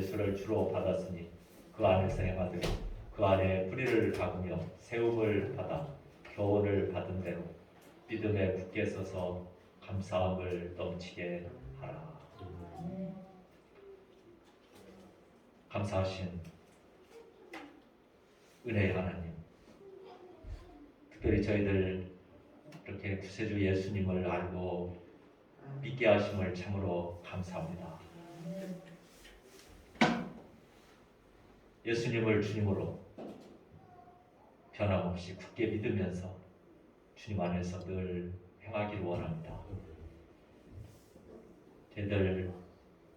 예수를 주로 받았으니 그 안에서 행하되 그 안에 뿌리를 박으며 세움을 받아 교훈을 받은 대로 믿음에 굳게 서서 감사함을 넘치게 하라. 감사하신 은혜의 하나님, 특별히 저희들 이렇게 구세주 예수님을 알고 믿게 하심을 참으로 감사합니다. 예수님을 주님으로 변함없이 굳게 믿으면서 주님 안에서 늘 행하기를 원합니다. 저희들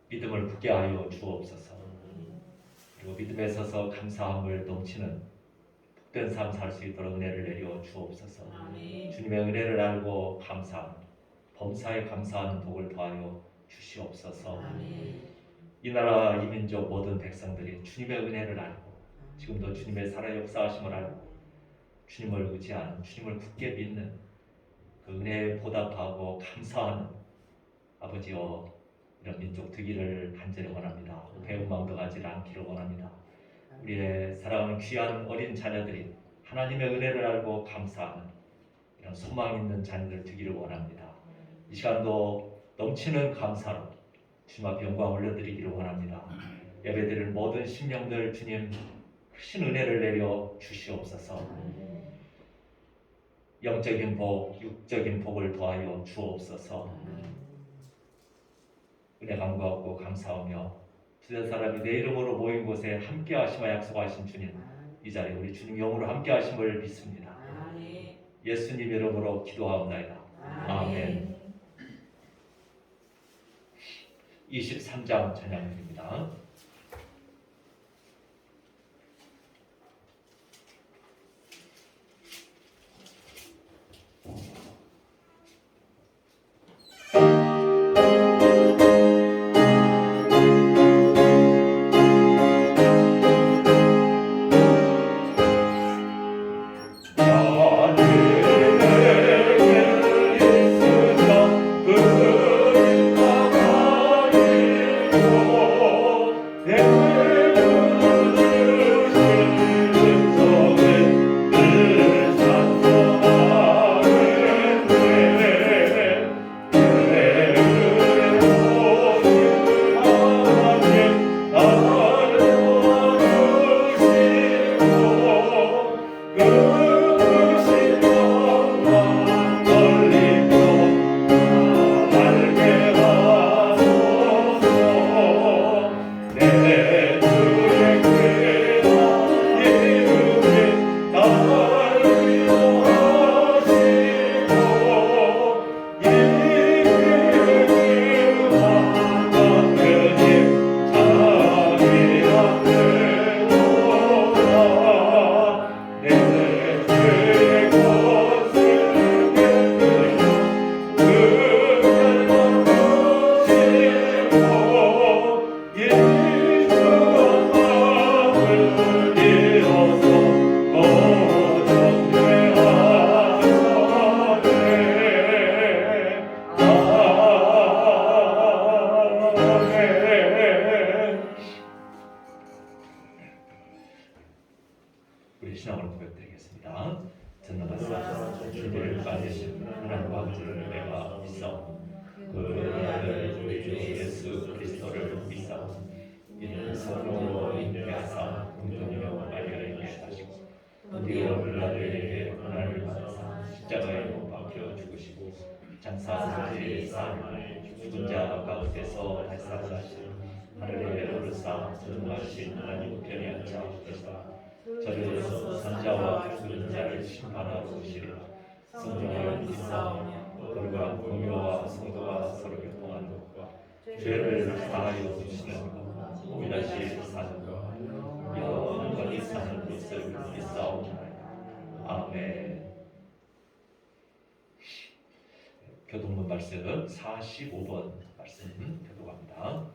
믿음을 굳게 하여 주옵소서. 그리고 믿음에 서서 감사함을 넘치는 복된 삶 살 수 있도록 은혜를 내려 주옵소서. 주님의 은혜를 알고 감사하는, 범사에 감사하는 복을 더하여 주시옵소서. 이 나라 이 민족 모든 백성들이 주님의 은혜를 알고 지금도 주님의 살아 역사하심을 알고 주님을 의지하는, 주님을 굳게 믿는 그 은혜에 보답하고 감사하는 아버지여 이런 민족 되기를 간절히 원합니다. 배은망덕 하지 않기를 원합니다. 우리의 사랑하는 귀한 어린 자녀들이 하나님의 은혜를 알고 감사하는 이런 소망 있는 자녀들 되기를 원합니다. 이 시간도 넘치는 감사로 주님 앞에 영광 올려드리기를 원합니다. 예배드릴 모든 심령들 주님 크신 은혜를 내려 주시옵소서. 영적인 복, 육적인 복을 더하여 주옵소서. 은혜 간구하고 감사하며 두세 사람이 내 이름으로 모인 곳에 함께 하시마 약속하신 주님, 이 자리에 우리 주님 영으로 함께 하심을 믿습니다. 예수님 이름으로 기도하옵나이다. 아멘. 23장 찬양드립니다. 우리 신앙을 고백드리겠습니다. 전능하사 주님을 가지신 하나님 아버지를 내가 믿사오니 그 아들 우리 주 예수 그리스도를 믿사오니 이는 성령으로 잉태하사 공동이여 마리아에게 하시고 본디오 빌라도에게 고난을 받으사 십자가에 못 박혀 죽으시고 장사하지 사흘 죽은 자 가운데서 다시 살아나시고 하늘에 오르사 전능하신 하나님 우편에 앉아 계시다. 저리로서 산자와 죽은 자를 심판하러 오시리라. 성령을 믿사오며 그들과 공유와 성도가 서로 교통하는 것과 죄를 사하여 주시는 것 곧 다시 사는 것 영원히 사는 것을 믿사오나이다. 아멘. 교동문 말씀 45번 말씀 교독합니다.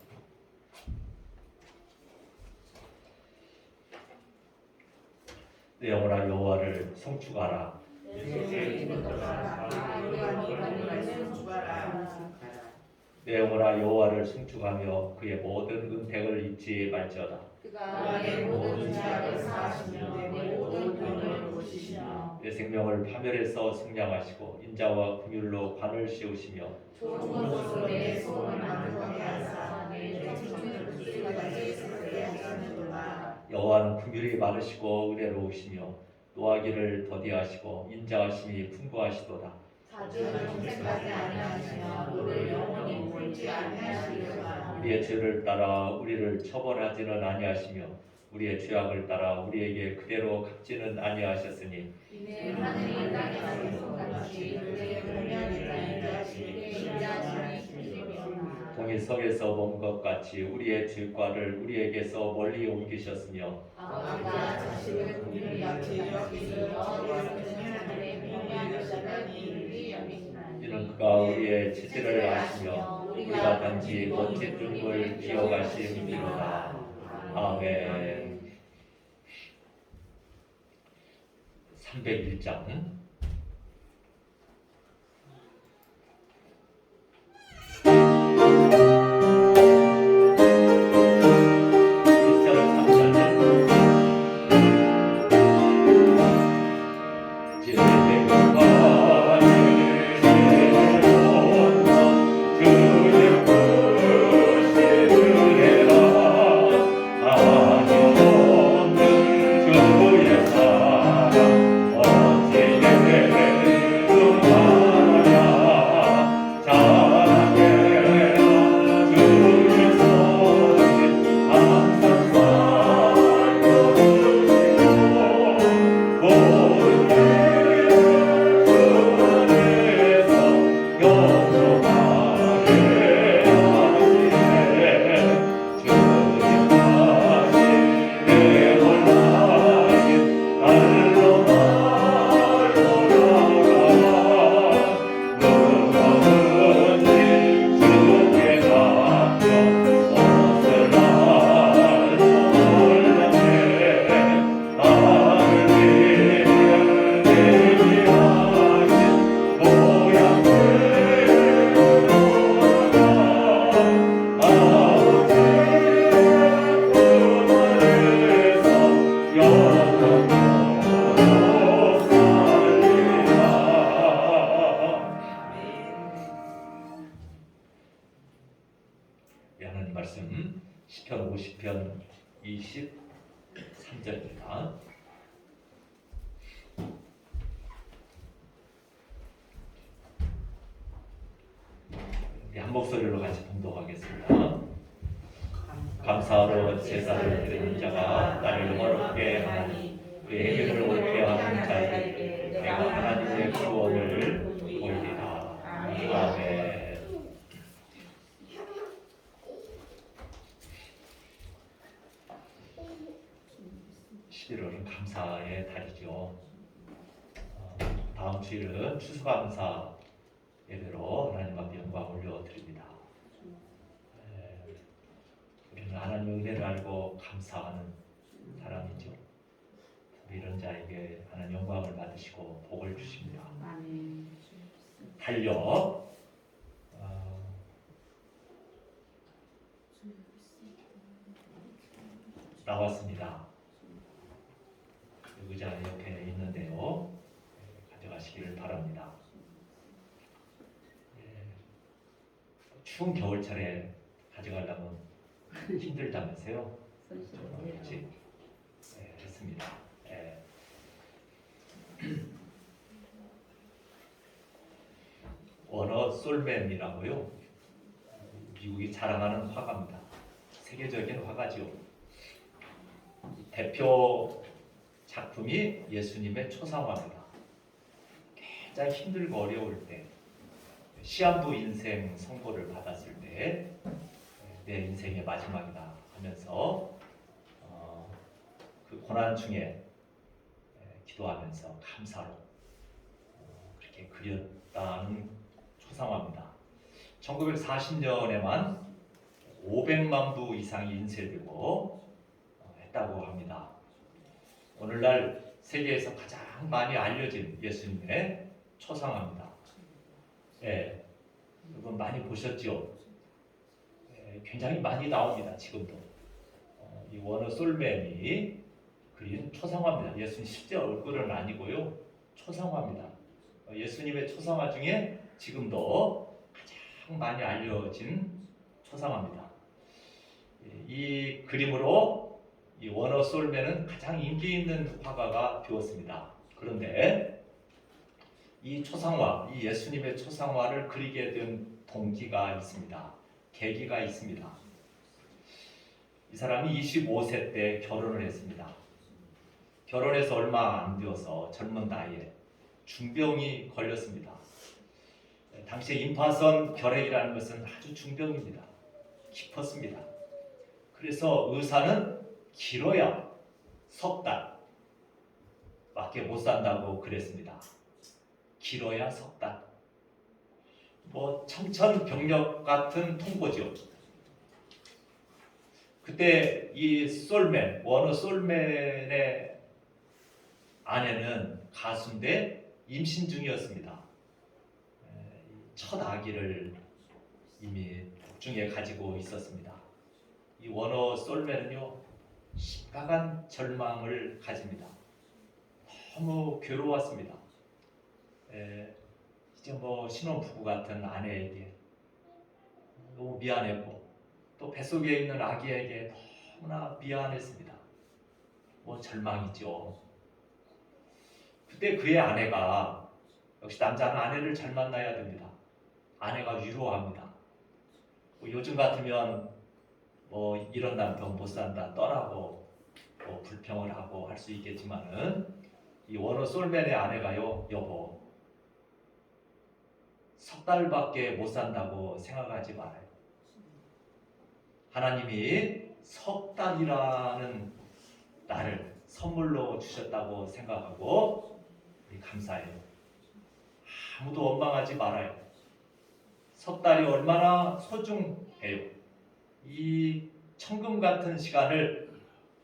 내 영혼아 여호와를 송축하라. 내 영혼아 여호와를 송축하며 그의 모든 은택을 잊지 말지어다. 그가 내 모든 죄악을 사하시며 내 모든 병을 고치시며 내 생명을 파멸해서 승량하시고 인자와 긍휼로 관을 씌우시며 좋은 것으로 내 소원을 만족하게 하사 내 청춘을 불수까지 새롭게 하시는도다. 여호와는 긍휼이 많으시고 은혜로우시며 노하기를 더디하시고 인자하심이 풍부하시도다. 자주 정색하지 아니하시며 너를 영원히 물지 아니하시리로다. 우리의 죄를 따라 우리를 처벌하지는 아니하시며 우리의 죄악을 따라 우리에게 그대로 갚지는 아니하셨으니 이는 하늘이 땅에 가신 것같이 그의 공명이 땅에 가시되 인자하심이 심심이로다. 동이 성에서 먼 것 같이 우리의 죄과를 우리에게서 멀리 옮기셨으며 아버지가 자식을 긍휼히 여기시며 여호와는 하늘의 공명이 시간이 이르리 여기시나니 이는 그가 우리의 죄를 아시며 우리가 단지 멋진 늙을 기억하심이로다. 아멘. 301장 하나님 말씀 시편 50편 23절입니다. 한 목소리로 같이 봉독하겠습니다. 감사로 제사를 드리는 자가 나를 영화롭게 하나니 그의 행위를 옳게 하는 자에게 내가 하나님의 구원을 보이리라. 아멘. 11월은 감사의 달이죠. 다음 주일은 추수감사 예배로 하나님 앞에 영광 올려드립니다. 우리는 하나님의 은혜를 알고 감사하는 사람이죠. 이런 자에게 하나님 영광을 받으시고 복을 주십니다. 달려 나왔습니다. 의자 옆에 있는데요. 가져가시기를 바랍니다. 추운 겨울철에 가져가려면 힘들다면서요? 그렇지? 했습니다. 원어 솔맨이라고요. 미국이 자랑하는 화가입니다. 세계적인 화가죠. 대표 작품이 예수님의 초상화입니다. 가장 힘들고 어려울 때, 시한부 인생 선고를 받았을 때, 내 인생의 마지막이다 하면서 그 고난 중에 기도하면서 감사로 그렇게 그렸다는 초상화입니다. 1940년에만 500만 부 이상이 인쇄되고 했다고 합니다. 오늘날 세계에서 가장 많이 알려진 예수님의 초상화입니다. 여러분 많이 보셨죠? 굉장히 많이 나옵니다. 지금도 이 워너 솔맨이 그린 초상화입니다. 예수님 실제 얼굴은 아니고요, 초상화입니다. 예수님의 초상화 중에 지금도 가장 많이 알려진 초상화입니다. 이 그림으로 이 워너 솔맨은 가장 인기 있는 화가가 되었습니다. 그런데 이 초상화, 이 예수님의 초상화를 그리게 된 동기가 있습니다. 계기가 있습니다. 이 사람이 25세 때 결혼을 했습니다. 결혼해서 얼마 안 되어서 젊은 나이에 중병이 걸렸습니다. 당시 임파선 결핵이라는 것은 아주 중병입니다. 깊었습니다. 그래서 의사는 길어야 석 달밖에 못 산다고 그랬습니다. 길어야 석 달. 청천벽력 같은 통보죠. 그때 이 솔맨, 워너 솔맨의 아내는 가수인데 임신 중이었습니다. 첫 아기를 이미 복중에 가지고 있었습니다. 이 워너 솔맨은요, 심각한 절망을 가집니다. 너무 괴로웠습니다. 이제 신혼부부 같은 아내에게 너무 미안했고, 또 뱃속에 있는 아기에게 너무나 미안했습니다. 절망이죠. 그때 그의 아내가, 역시 남자는 아내를 잘 만나야 됩니다. 아내가 위로합니다. 요즘 같으면 이런 남편 못 산다 떠나고 불평을 하고 할 수 있겠지만은, 이 워너 솔맨의 아내가요, 여보, 석 달밖에 못 산다고 생각하지 말아요. 하나님이 석 달이라는 나를 선물로 주셨다고 생각하고 우리 감사해요. 아무도 원망하지 말아요. 석 달이 얼마나 소중해요. 이 천금 같은 시간을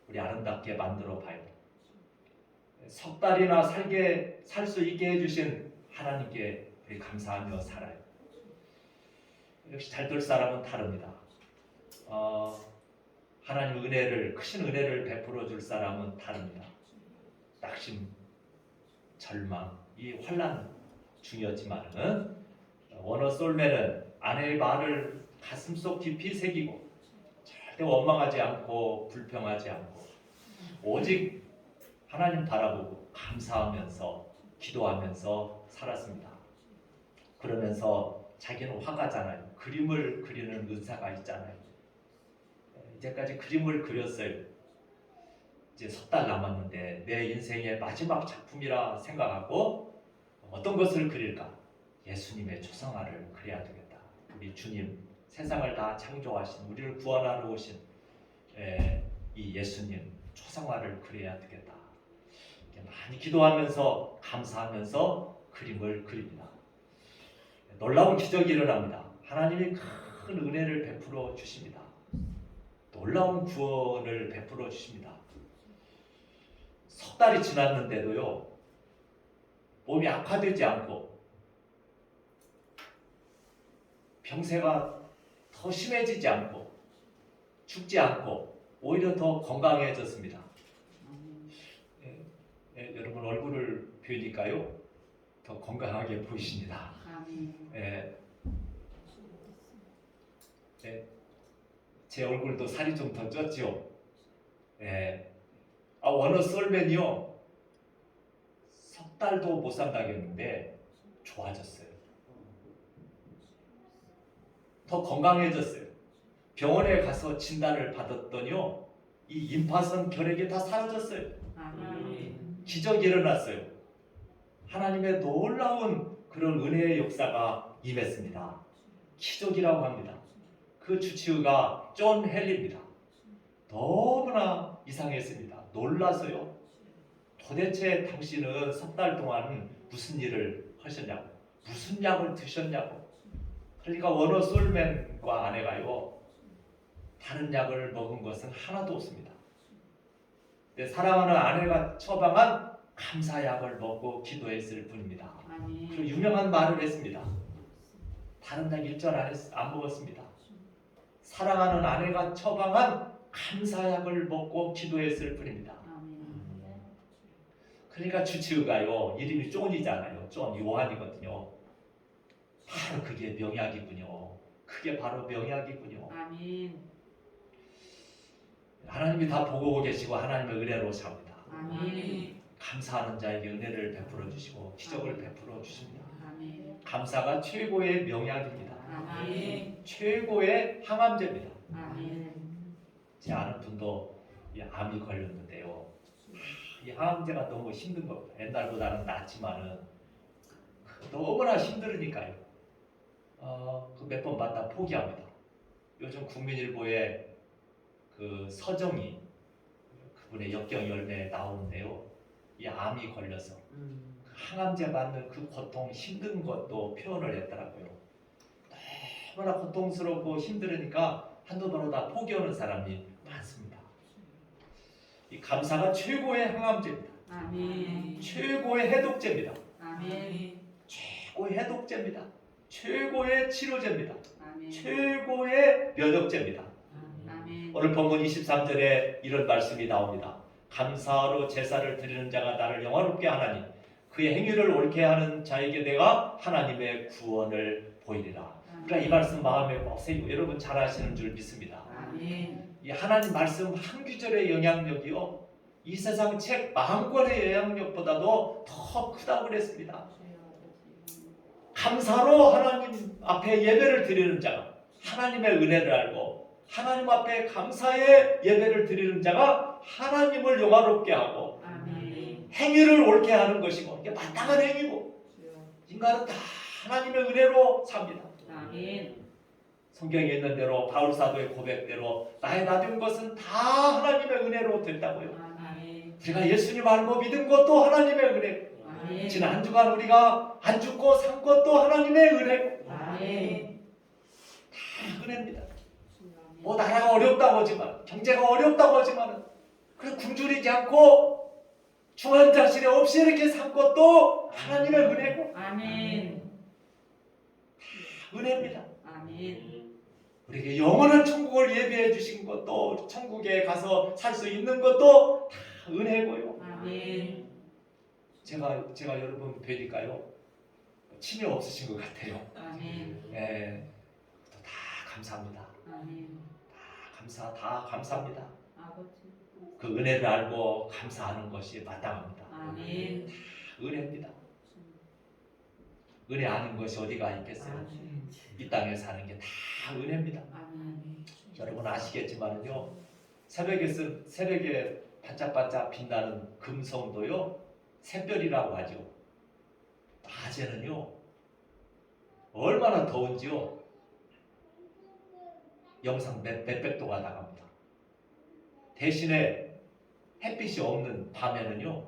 우리 아름답게 만들어 봐요. 석 달이나 살 수 있게 해주신 하나님께 우리 감사하며 살아요. 역시 잘 될 사람은 다릅니다. 하나님 크신 은혜를 베풀어 줄 사람은 다릅니다. 낙심, 절망, 이 환난 중이었지만은, 워너 솔맨은 아내의 말을 가슴속 깊이 새기고 절대 원망하지 않고 불평하지 않고 오직 하나님 바라보고 감사하면서 기도하면서 살았습니다. 그러면서 자기는 화가잖아요. 그림을 그리는 은사가 있잖아요. 이제까지 그림을 그렸어요. 이제 석 달 남았는데 내 인생의 마지막 작품이라 생각하고 어떤 것을 그릴까? 예수님의 초상화를 그려야 되겠다. 우리 주님, 세상을 다 창조하신, 우리를 구원하러 오신 이 예수님 초상화를 그려야 되겠다. 많이 기도하면서 감사하면서 그림을 그립니다. 놀라운 기적이 일어납니다. 하나님이 큰 은혜를 베풀어 주십니다. 놀라운 구원을 베풀어 주십니다. 석 달이 지났는데도요, 몸이 악화되지 않고 병세가 더 심해지지 않고 죽지 않고 오히려 더 건강해졌습니다. 여러분 얼굴을 뵈니까요, 더 건강하게 보이십니다. 제 얼굴도 살이 좀 더 쪘죠. 워너 솔맨이요, 석 달도 못 산다겠는데 좋아졌어요. 더 건강해졌어요. 병원에 가서 진단을 받았더니요, 이 임파선 결핵이 다 사라졌어요. 기적이 일어났어요. 하나님의 놀라운 그런 은혜의 역사가 임했습니다. 기적이라고 합니다. 그 주치의가 존 헨리입니다. 너무나 이상했습니다. 놀라서요, 도대체 당신은 석 달 동안 무슨 일을 하셨냐고, 무슨 약을 드셨냐고. 그러니까 워너 솔맨과 아내가요, 다른 약을 먹은 것은 하나도 없습니다. 사랑하는 아내가 처방한 감사약을 먹고 기도했을 뿐입니다. 그리고 유명한 말을 했습니다. 다른 약 일절 안 먹었습니다. 사랑하는 아내가 처방한 감사약을 먹고 기도했을 뿐입니다. 그러니까 주치의가요, 이름이 존이잖아요. 존 요한이거든요. 바로 그게 명약이군요. 그게 바로 명약이군요. 아멘. 하나님이 다 보고 계시고 하나님의 은혜로 삽니다. 아멘. 감사하는 자에게 은혜를 베풀어 주시고 기적을 베풀어 주십니다. 아멘. 감사가 최고의 명약입니다. 아멘. 최고의 항암제입니다. 아멘. 제 아는 분도 이 암이 걸렸는데요. 이 항암제가 너무 힘든 겁니다. 옛날보다는 낫지만은 너무나 힘들으니까요. 그 몇 번 맞다 포기합니다. 요즘 국민일보에 그 서정이 그분의 역경 열매에 나오는데요. 이 암이 걸려서 그 항암제 맞는 그 고통 힘든 것도 표현을 했더라고요. 너무나 고통스럽고 힘들으니까 한두 번으로 다 포기하는 사람이 많습니다. 이 감사가 최고의 항암제입니다. 아멘. 최고의 해독제입니다. 아멘. 최고의 해독제입니다. 최고의 치료제입니다. 아멘. 최고의 면역제입니다. 아멘. 오늘 본문 23절에 이런 말씀이 나옵니다. 감사로 제사를 드리는 자가 나를 영화롭게 하나니 그의 행위를 옳게 하는 자에게 내가 하나님의 구원을 보이리라. 그러니까 이 말씀 마음에 먹세요. 여러분 잘 아시는 줄 믿습니다. 아멘. 이 하나님 말씀 한 구절의 영향력이요, 이 세상 책 10권의 영향력보다도 더 크다고 그랬습니다. 감사로 하나님 앞에 예배를 드리는 자가, 하나님의 은혜를 알고 하나님 앞에 감사의 예배를 드리는 자가 하나님을 영화롭게 하고 아멘. 행위를 옳게 하는 것이고, 이게 마땅한 행위고, 인간은 다 하나님의 은혜로 삽니다. 아멘. 성경에 있는 대로 바울 사도의 고백대로 나의 나된 것은 다 하나님의 은혜로 됐다고요. 아멘. 우리가 예수님 알고 믿은 것도 하나님의 은혜. 아멘. 지난 한 주간 우리가 안 죽고 산 것도 하나님의 은혜고, 아멘. 다 은혜입니다. 뭐 나라가 어렵다고 하지만, 경제가 어렵다고 하지만 그래 굶주리지 않고 중환자실에 없이 이렇게 산 것도 하나님의 은혜고, 아멘. 다 은혜입니다. 아멘. 우리에게 영원한 천국을 예비해 주신 것도, 천국에 가서 살 수 있는 것도 다 은혜고요. 아멘. 제가 여러분 뵈니까요, 치매 없으신 것 같아요. 아멘. 네, 다 감사합니다. 아멘. 다 감사합니다. 아버지. 그 은혜를 알고 감사하는 것이 마땅합니다. 아멘. 은혜입니다. 은혜 아는 것이 어디가 있겠어요? 이 땅에 사는 게 다 은혜입니다. 아멘. 여러분 아시겠지만요, 새벽에 반짝반짝 빛나는 금성도요, 샛별이라고 하죠. 낮에는요 얼마나 더운지요, 영상 몇백 도가 나갑니다. 대신에 햇빛이 없는 밤에는요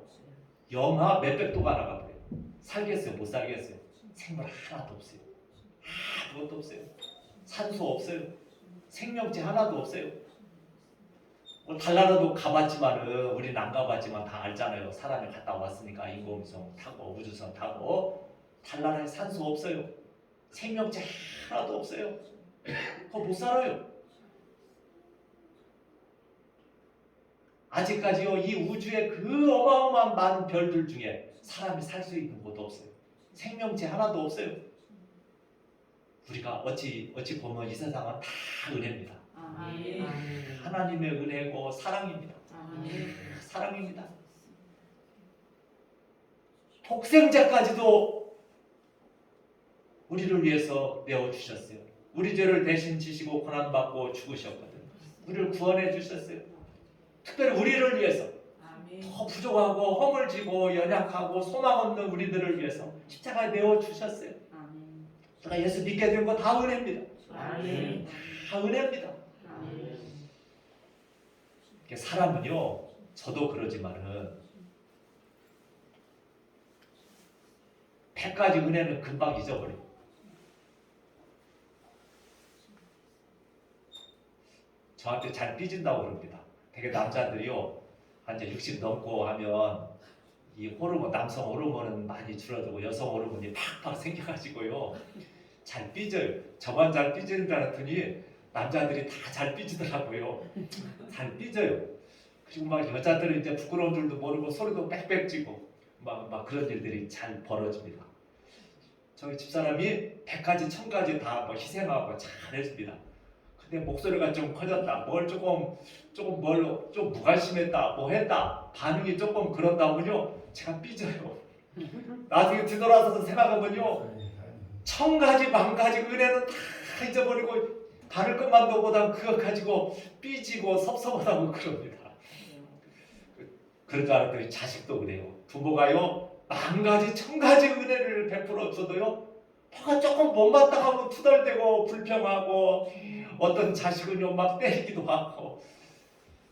영하 몇백 도가 나가버려요. 살겠어요? 못 살겠어요? 생물 하나도 없어요. 아무것도 없어요. 산소 없어요. 생명체 하나도 없어요. 뭐 달나라도 가봤지만은, 우리는 안 가봤지만 다 알잖아요. 사람이 갔다 왔으니까. 인공위성 타고 우주선 타고 달나라에 산소 없어요. 생명체 하나도 없어요. 그거 못 살아요. 아직까지요 이 우주의 그 어마어마한 많은 별들 중에 사람이 살 수 있는 곳도 없어요. 생명체 하나도 없어요. 우리가 어찌 보면 이 세상은 다 은혜입니다. 아멘. 하나님의 은혜고 사랑입니다. 아멘. 사랑입니다. 독생자까지도 우리를 위해서 내어주셨어요. 우리 죄를 대신 지시고 고난받고 죽으셨거든요. 우리를 구원해 주셨어요. 특별히 우리를 위해서, 더 부족하고 허물 지고 연약하고 소망 없는 우리들을 위해서 십자가에 내어주셨어요. 제가 예수 믿게 된 거 다 은혜입니다. 아멘. 다 은혜입니다. 아멘. 사람은요, 저도 그러지만은 100가지 은혜는 금방 잊어버려요. 저한테 잘 삐진다고 그럽니다. 되게 남자들이요, 이제 60 넘고 하면 이 호르몬, 남성 호르몬은 많이 줄어들고 여성 호르몬이 팍팍 생겨가지고요 잘 삐져요. 저만 잘 삐지는 줄 알았더니 남자들이 다 잘 삐지더라고요. 잘 삐져요. 그리고 막 여자들은 이제 부끄러운 줄도 모르고 소리도 빽빽 지고 막 그런 일들이 잘 벌어집니다. 저희 집사람이 100가지 1000가지 다 뭐 희생하고 잘 해줍니다. 근데 목소리가 좀 커졌다, 뭘 조금 뭘 좀 무관심했다, 뭐 했다, 반응이 조금 그런다면요 제가 삐져요. 나중에 뒤돌아서서 생각하면요 1000가지 10,000가지 은혜는 다 잊어버리고 바를 것만도 보다 그거 가지고 삐지고 섭섭하다고 그럽니다. 그런 줄 알았더니 자식도 그래요. 부모가요 10,000가지 1000가지 은혜를 베풀어 줘도요 뭐가 조금 못마땅하고 투덜대고 불평하고 어떤 자식은요 막 때리기도 하고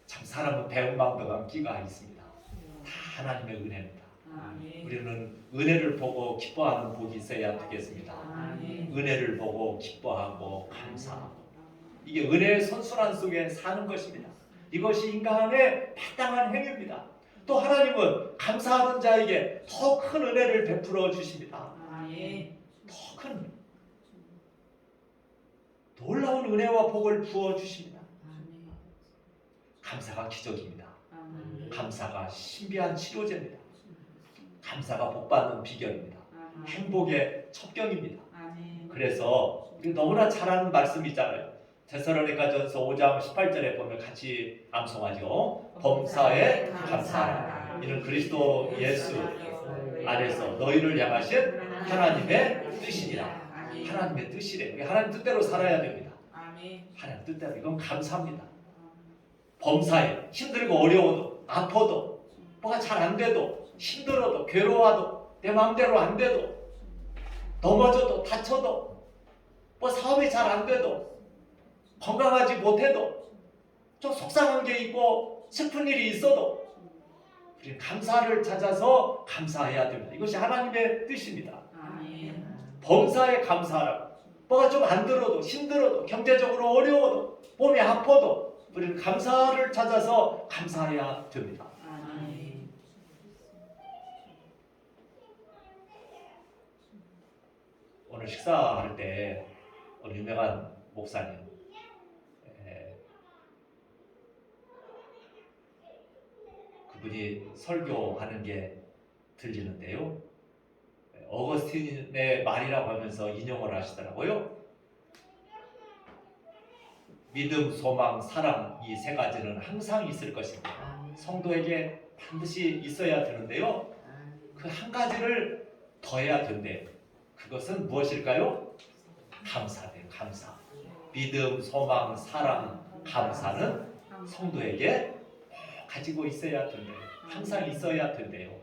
참 사람은 배은망덕한 끼가 있습니다. 다 하나님의 은혜입니다. 우리는 은혜를 보고 기뻐하는 복이 있어야 되겠습니다. 은혜를 보고 기뻐하고 감사하고 이게 은혜의 선순환 속에 사는 것입니다. 이것이 인간의 마땅한 행위입니다. 또 하나님은 감사하는 자에게 더 큰 은혜를 베풀어 주십니다. 더 큰 놀라운 은혜와 복을 부어 주십니다. 감사가 기적입니다. 감사가 신비한 치료제입니다. 감사가 복받는 비결입니다. 행복의 첩경입니다. 그래서 우리 너무나 잘 아는 말씀이잖아요. 데살로니가전서 5장 18절에 보면 같이 암송하죠. 범사에 감사하라. 이는 그리스도 예수 안에서 너희를 향하신 하나님의 뜻이니라. 하나님의 뜻이래. 우리 하나님 뜻대로 살아야 됩니다. 하나님 뜻대로. 이건 감사합니다. 범사에 힘들고 어려워도 아파도 뭐가 잘 안 돼도 힘들어도 괴로워도 내 마음대로 안 돼도 넘어져도 다쳐도 뭐 사업이 잘 안 돼도 건강하지 못해도 좀 속상한 게 있고 슬픈 일이 있어도 우리 감사를 찾아서 감사해야 됩니다. 이것이 하나님의 뜻입니다. 범사에 감사하라고. 뭐가 좀 안 들어도 힘들어도 경제적으로 어려워도 몸이 아파도 우리는 감사를 찾아서 감사해야 됩니다. 오늘 식사할 때 우리 유명한 목사님 그분이 설교하는 게 들리는데요. 어거스틴의 말이라고 하면서 인용을 하시더라고요. 믿음, 소망, 사랑 이 세 가지는 항상 있을 것입니다. 성도에게 반드시 있어야 되는데요. 그 한 가지를 더해야 된대요. 그것은 무엇일까요? 감사돼요. 감사. 믿음, 소망, 사랑, 감사는 성도에게 가지고 있어야 된대요. 항상 있어야 된대요.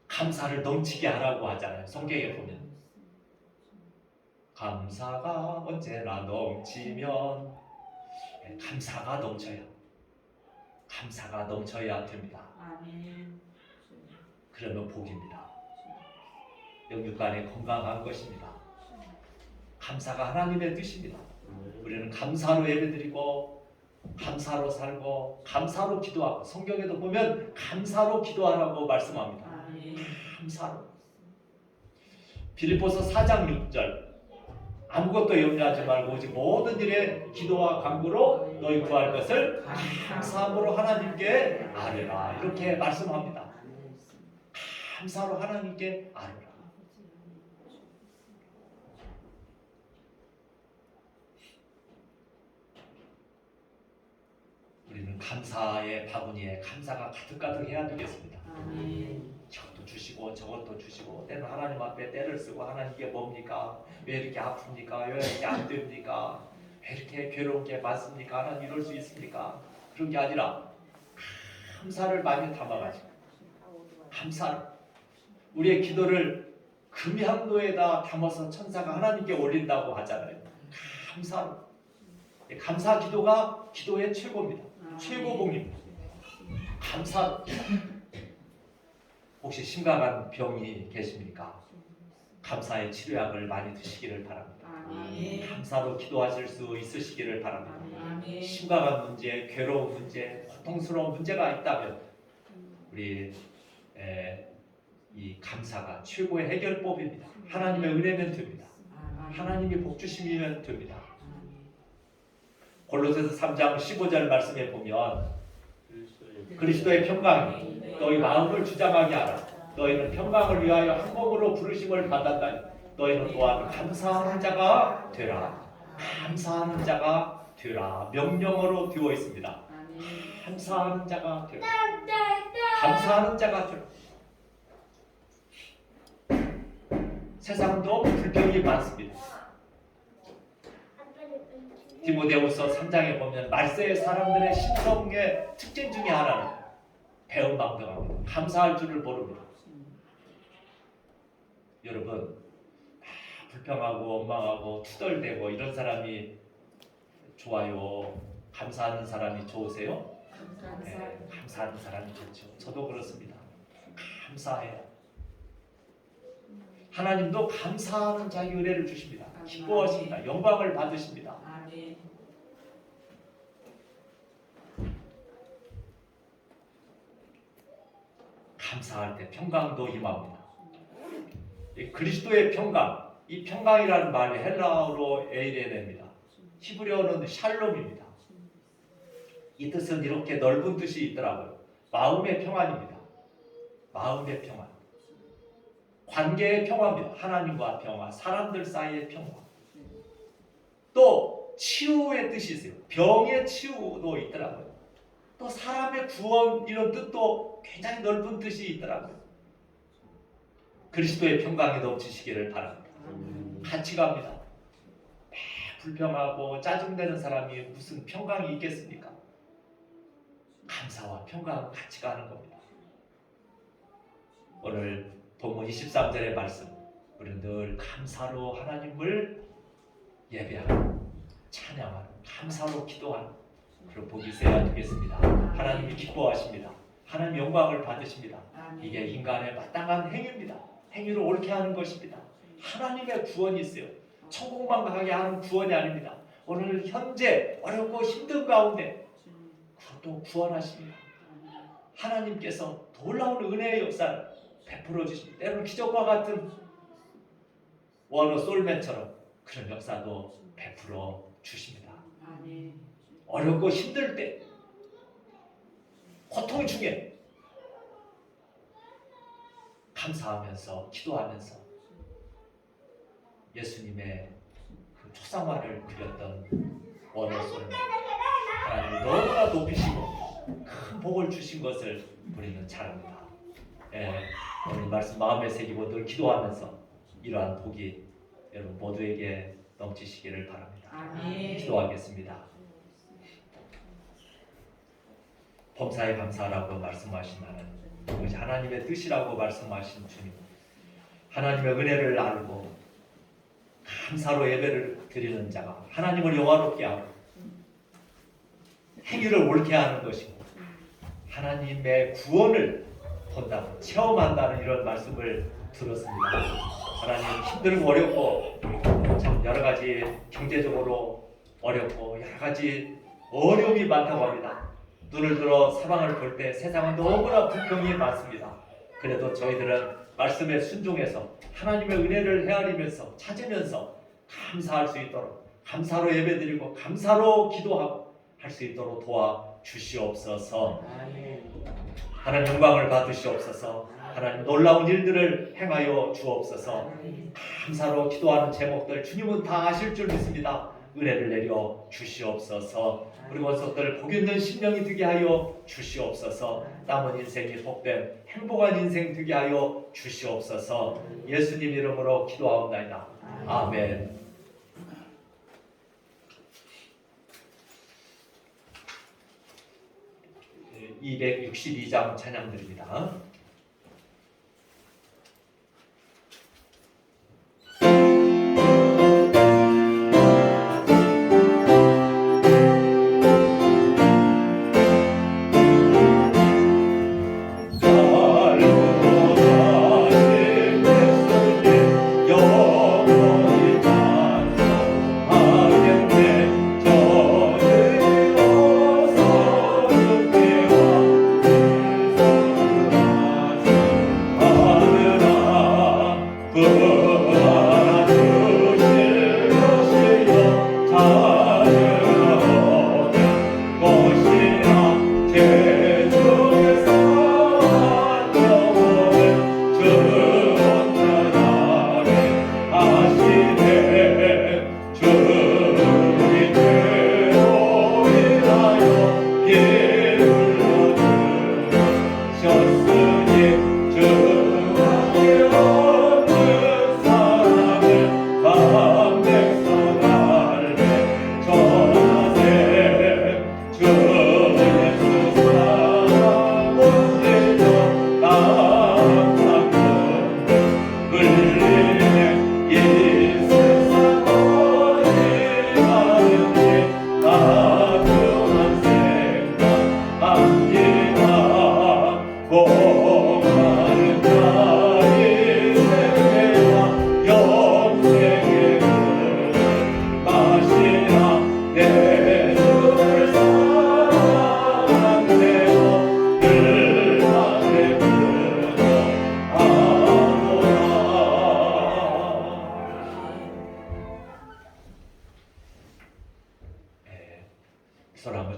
감사를 넘치게 하라고 하잖아요. 성경에 보면 감사가 언제나 넘치면 감사가 넘쳐야 됩니다. 그러면 복입니다. 영육간에 건강한 것입니다. 감사가 하나님의 뜻입니다. 우리는 감사로 예배드리고 감사로 살고 감사로 기도하고 성경에도 보면 감사로 기도하라고 말씀합니다. 감사로. 빌립보서 4장 6절 아무것도 염려하지 말고 오직 모든 일에 기도와 간구로 너희 구할 것을 감사함으로 하나님께 아뢰라. 이렇게 말씀합니다. 감사로 하나님께 아뢰라. 우리는 감사의 바구니에 감사가 가득가득 해야 되겠습니다. 이것도 주시고 저것도 주시고 때는 하나님 앞에 때를 쓰고 하나님 이게 뭡니까? 왜 이렇게 아픕니까? 왜 이렇게 안 됩니까? 왜 이렇게 괴로운 게 많습니까? 하나님 이럴 수 있습니까? 그런 게 아니라 감사를 많이 담아가지고 감사를 우리의 기도를 금향로에다 담아서 천사가 하나님께 올린다고 하잖아요. 감사로. 감사 기도가 기도의 최고입니다. 최고봉입니다. 감사로. 혹시 심각한 병이 계십니까? 감사의 치료약을 많이 드시기를 바랍니다. 감사로 기도하실 수 있으시기를 바랍니다. 심각한 문제, 괴로운 문제, 고통스러운 문제가 있다면 우리 이 감사가 최고의 해결법입니다. 하나님의 은혜면 됩니다. 하나님이 복 주시면 됩니다. 골로새서 3장 15절 말씀에 보면 그리스도의 평강이 너희 마음을 주장하게 하라. 너희는 평강을 위하여 한 몸으로 부르심을 받았다니 너희는 또한 감사하는 자가 되라. 감사하는 자가 되라. 명령어로 되어 있습니다. 감사하는 자가 되라. 감사하는 자가 되라. 세상도 불평이 많습니다. 디모데후서 3장에 보면 말세의 사람들의 심성의 특징 중에 하나는 배은망덕합니다. 감사할 줄을 모릅니다. 여러분, 불평하고 원망하고 투덜대고 이런 사람이 좋아요? 감사하는 사람이 좋으세요? 네, 감사하는 사람이 좋죠. 저도 그렇습니다. 감사해요. 하나님도 감사하는 자에게 은혜를 주십니다. 기뻐하십니다. 영광을 받으십니다. 감사할 때 평강도 임합니다. 그리스도의 평강, 이 평강이라는 말이 헬라어로 에이레네입니다. 히브리어는 샬롬입니다. 이 뜻은 이렇게 넓은 뜻이 있더라고요. 마음의 평안입니다. 마음의 평안. 관계의 평화입니다. 하나님과 평화, 사람들 사이의 평화. 또 치유의 뜻이 있어요. 병의 치유도 있더라고요. 또 사람의 구원 이런 뜻도 굉장히 넓은 뜻이 있더라고요. 그리스도의 평강이 넘치시기를 바랍니다. 같이 갑니다. 불평하고 짜증내는 사람이 무슨 평강이 있겠습니까? 감사와 평강은 같이 가는 겁니다. 오늘 본문 23절의 말씀, 우리는 늘 감사로 하나님을 예배하고 찬양하는, 감사로 기도하는 그런 복이 있어야 되겠습니다. 하나님이 기뻐하십니다. 하나님 영광을 받으십니다. 이게 인간의 마땅한 행위입니다. 행위를 옳게 하는 것입니다. 하나님의 구원이 있어요. 천국만 가게 하는 구원이 아닙니다. 오늘 현재 어렵고 힘든 가운데 그것도 구원하십니다. 하나님께서 놀라운 은혜의 역사를 베풀어 주십니다. 때로는 기적과 같은 원어 솔맨처럼 그런 역사도 베풀어 주십니다. 어렵고 힘들 때, 고통 중에 감사하면서 기도하면서 예수님의 그 초상화를 그렸던 원어 솔맨, 하나님이 너무나 높이시고 큰 복을 주신 것을 우리는 잘 압니다. 오늘 말씀 마음에 새기고 늘 기도하면서 이러한 복이 여러분 모두에게 넘치시기를 바랍니다. 기도하겠습니다. 범사에 감사하라고 말씀하신 나는 그것이 하나님의 뜻이라고 말씀하신 주님, 하나님의 은혜를 알고 감사로 예배를 드리는 자가 하나님을 영화롭게 하고 행위를 옳게 하는 것이고 하나님의 구원을 본다고 체험한다는 이런 말씀을 들었습니다. 하나님 힘들고 어렵고 참 여러 가지 경제적으로 어렵고 여러 가지 어려움이 많다고 합니다. 눈을 들어 사방을 볼 때 세상은 너무나 불평이 많습니다. 그래도 저희들은 말씀에 순종해서 하나님의 은혜를 헤아리면서 찾으면서 감사할 수 있도록 감사로 예배드리고 감사로 기도하고 할 수 있도록 도와주시옵소서. 하나님 영광을 받으시옵소서. 하나님 놀라운 일들을 행하여 주옵소서. 감사로 기도하는 제목들 주님은 다 아실 줄 믿습니다. 은혜를 내려 주시옵소서. 우리 원속들 복 있는 심령이 되게 하여 주시옵소서. 남은 인생이 복된 행복한 인생 되게 하여 주시옵소서. 예수님 이름으로 기도하옵나이다. 아멘. 262장 찬양드립니다. 주실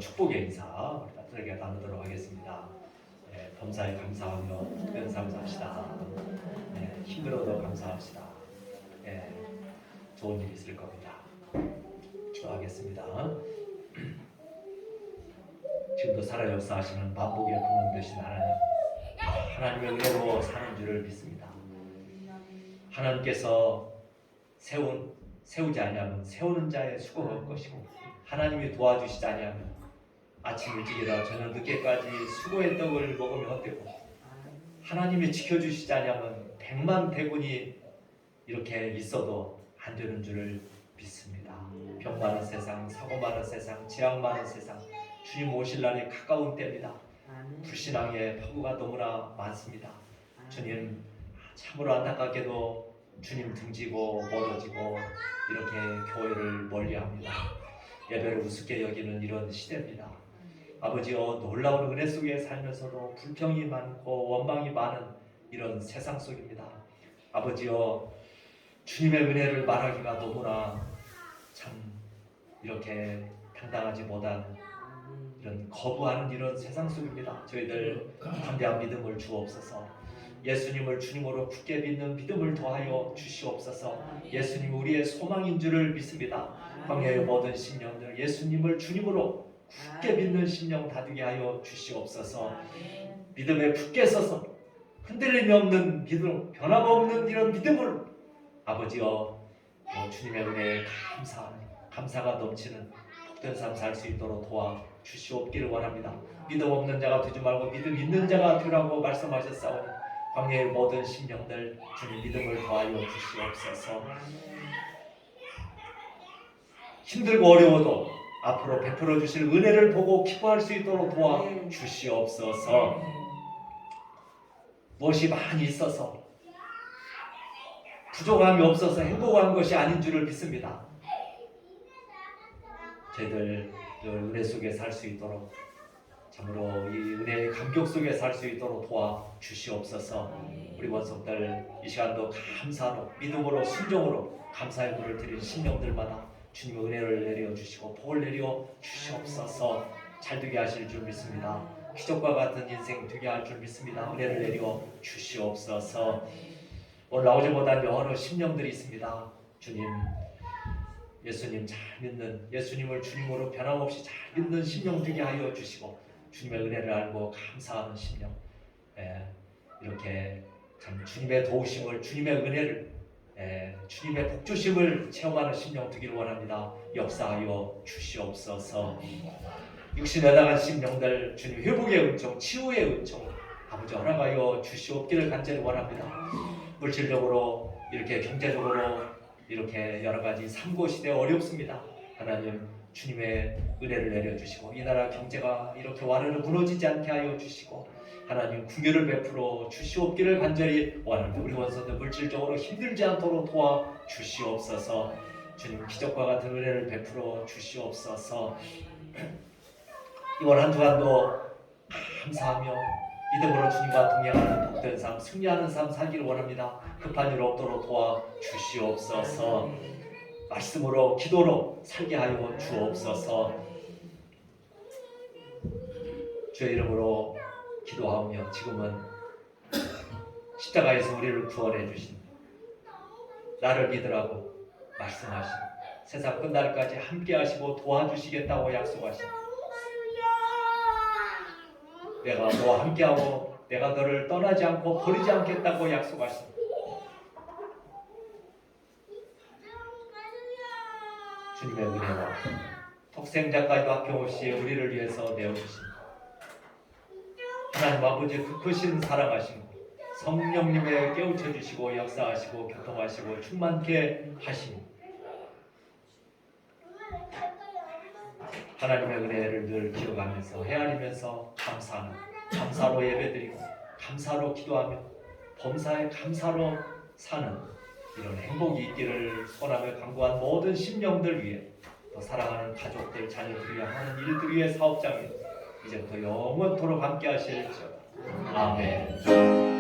축복의 인사 우리 따뜻하게 나누도록 하겠습니다. 범사에 감사하며 특별한 삶 삽시다. 힘들어도 감사합시다. 좋은 일이 있을 겁니다. 기도하겠습니다. 지금도 살아 역사하시는 만복의 근원 되신 하나님의 은혜로 사는 줄을 믿습니다. 하나님께서 세우지 아니하면 세우는 자의 수고가 올 것이고, 하나님이 도와주시지 아니하면 아침 일찍이라 저녁 늦게까지 수고의 떡을 먹으면 헛되고, 하나님이 지켜주시지 아니하면 100만 대군이 이렇게 있어도 안 되는 줄을 믿습니다. 병 많은 세상, 사고 많은 세상, 재앙 많은 세상, 주님 오실 날이 가까운 때입니다. 불신앙의 파고가 너무나 많습니다. 주님, 참으로 안타깝게도 주님 등지고 멀어지고 이렇게 교회를 멀리합니다. 예배를 우습게 여기는 이런 시대입니다. 아버지여, 놀라운 은혜 속에 살면서도 불평이 많고 원망이 많은 이런 세상 속입니다. 아버지여, 주님의 은혜를 말하기가 너무나 참 이렇게 당당하지 못한 이런 거부하는 이런 세상 속입니다. 저희들 담대한 믿음을 주옵소서. 예수님을 주님으로 굳게 믿는 믿음을 더하여 주시옵소서. 예수님 우리의 소망인 줄을 믿습니다. 광야의 모든 심령들 예수님을 주님으로 굳게 믿는 심령 다두게 하여 주시옵소서. 믿음에 굳게 서서 흔들림이 없는 믿음, 변함없는 이런 믿음을 아버지여, 주님의 은혜에 감사가 넘치는 복된 삶 살 수 있도록 도와 주시옵기를 원합니다. 믿음 없는 자가 되지 말고 믿음 있는 자가 되라고 말씀하셨사오니 광야의 모든 심령들 주님 믿음을 더하여 주시옵소서. 힘들고 어려워도 앞으로 베풀어 주실 은혜를 보고 기뻐할 수 있도록 도와 주시옵소서. 무엇이 많이 있어서 부족함이 없어서 행복한 것이 아닌 줄을 믿습니다. 저희들 은혜 속에 살 수 있도록, 참으로 이 은혜의 감격 속에 살 수 있도록 도와 주시옵소서. 우리 원속들 이 시간도 감사로, 믿음으로, 순종으로 감사의 물을 드린 심령들마다 주님의 은혜를 내려 주시고 복을 내려 주시옵소서. 잘 되게 하실 줄 믿습니다. 기적과 같은 인생 되게 할 줄 믿습니다. 은혜를 내려 주시옵소서. 오늘 나오지 못한 여러 심령들이 있습니다. 주님, 예수님 잘 믿는, 예수님을 주님으로 변함없이 잘 믿는 심령 되게 하여 주시고 주님의 은혜를 알고 감사하는 심령, 이렇게 참 주님의 도우심을, 주님의 은혜를, 주님의 복주심을 체험하는 심령 되기를 원합니다. 역사하여 주시옵소서. 육신에 나간 심령들 주님 회복의 은총, 치유의 은총 아버지 허락하여 주시옵기를 간절히 원합니다. 물질적으로, 이렇게 경제적으로 이렇게 여러 가지 삶고 시대 어렵습니다. 하나님 주님의 은혜를 내려주시고 이 나라 경제가 이렇게 와르르 무너지지 않게 하여 주시고 하나님 궁유를 베풀어 주시옵기를 간절히 원합니다. 우리 원서도 물질적으로 힘들지 않도록 도와 주시옵소서. 주님 기적과 같은 은혜를 베풀어 주시옵소서. 이번 한 주간도 감사하며 믿음으로 주님과 동행하는 복된 삶, 승리하는 삶 살기를 원합니다. 급한 일 없도록 도와 주시옵소서. 말씀으로 기도로 살게 하여 주옵소서. 주의 이름으로 기도하며 지금은 십자가에서 우리를 구원해 주신, 나를 믿으라고 말씀하신, 세상 끝날까지 함께 하시고 도와주시겠다고 약속하신, 내가 너와 함께하고 내가 너를 떠나지 않고 버리지 않겠다고 약속하신 주님의 은혜와 독생자까지도 아낌없이 우리를 위해서 내어주신 하나님 아버지의 그 크신 사랑하신 성령님의 깨우쳐 주시고 역사하시고 교통하시고 충만케 하시니 하나님의 은혜를 늘 기억하면서 헤아리면서 감사하는, 감사로 예배드리고 감사로 기도하며 범사에 감사로 사는 이런 행복이 있기를 소원하며 간구한 모든 심령들 위해, 또 사랑하는 가족들, 자녀들 위해 하는 일들 위해 사업장에 이제부터 영원토록 함께 하실지어다. 아멘.